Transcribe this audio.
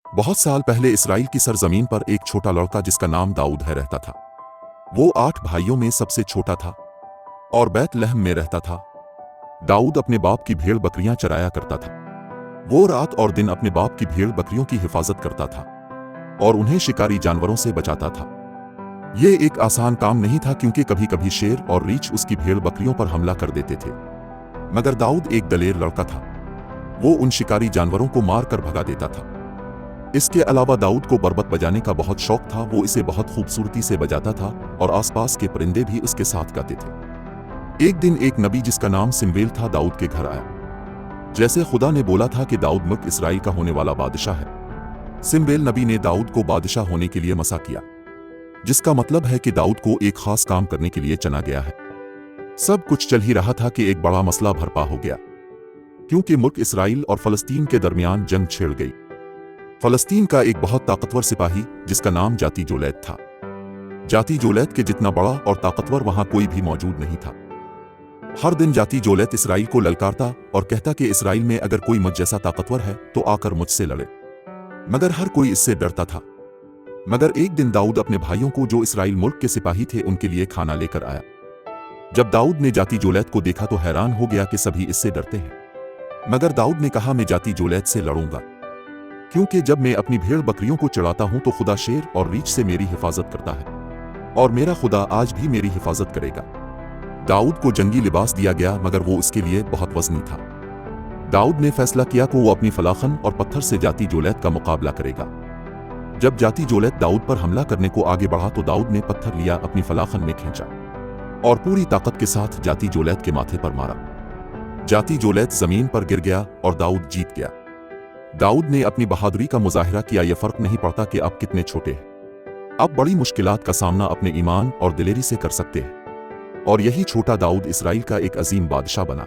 बहुत साल पहले इसराइल की सरजमीन पर एक छोटा लड़का जिसका नाम दाऊद है रहता था। वो 8 भाइयों में सबसे छोटा था और बैतलहम में रहता था। दाऊद अपने बाप की भेड़ बकरियां चराया करता था। वो रात और दिन अपने बाप की भेड़ बकरियों की हिफाजत करता था और उन्हें शिकारी जानवरों से बचाता था। ये एक आसान काम नहीं था क्योंकि कभी कभी शेर और रीछ उसकी भेड़ बकरियों पर हमला कर देते थे। मगर दाऊद एक दलेर लड़का था। वो उन शिकारी जानवरों को मार कर भगा देता था। इसके अलावा दाऊद को बरबत बजाने का बहुत शौक था। वो इसे बहुत खूबसूरती से बजाता था और आसपास के परिंदे भी उसके साथ गाते थे। एक दिन एक नबी जिसका नाम सिम्वेल था दाऊद के घर आया। जैसे खुदा ने बोला था कि दाऊद मुल्क इसराइल का होने वाला बादशाह है। सिम्वेल नबी ने दाऊद को बादशाह होने के लिए मसा किया, जिसका मतलब है कि दाऊद को एक खास काम करने के लिए चुना गया है। सब कुछ चल ही रहा था कि एक बड़ा मसला भरपा हो गया, क्योंकि मुल्क इसराइल और फलस्तीन के दरमियान जंग छिड़ गई। फलस्तीन का एक बहुत ताकतवर सिपाही जिसका नाम जाती जोलैत था। जाती जोलैत के जितना बड़ा और ताकतवर वहां कोई भी मौजूद नहीं था। हर दिन जाती जोलैत इसराइल को ललकारता और कहता कि इसराइल में अगर कोई मुझ जैसा ताकतवर है तो आकर मुझसे लड़े। मगर हर कोई इससे डरता था। मगर एक दिन दाऊद अपने भाइयों को, जो इसराइल मुल्क के सिपाही थे, उनके लिए खाना लेकर आया। जब दाऊद ने जाती जोलैत को देखा तो हैरान हो गया कि सभी इससे डरते हैं। मगर दाऊद ने कहा, मैं जाती जोलैत से लड़ूंगा, क्योंकि जब मैं अपनी भेड़ बकरियों को चढ़ाता हूं तो खुदा शेर और रीछ से मेरी हिफाजत करता है और मेरा खुदा आज भी मेरी हिफाजत करेगा। दाऊद को जंगी लिबास दिया गया, मगर वो इसके लिए बहुत वजनी था। दाऊद ने फैसला किया कि वो अपनी फलाखन और पत्थर से जाती जोलैत का मुकाबला करेगा। जब जाती जोलैत दाऊद पर हमला करने को आगे बढ़ा तो दाऊद ने पत्थर लिया, अपनी फलाखन में खींचा और पूरी ताकत के साथ जाती जोलैत के माथे पर मारा। जाती जोलैत जमीन पर गिर गया और दाऊद जीत गया। दाऊद ने अपनी बहादुरी का मुजाहिरा किया। यह फर्क नहीं पड़ता कि आप कितने छोटे हैं, आप बड़ी मुश्किलात का सामना अपने ईमान और दिलेरी से कर सकते हैं। और यही छोटा दाऊद इसराइल का एक अजीम बादशाह बना।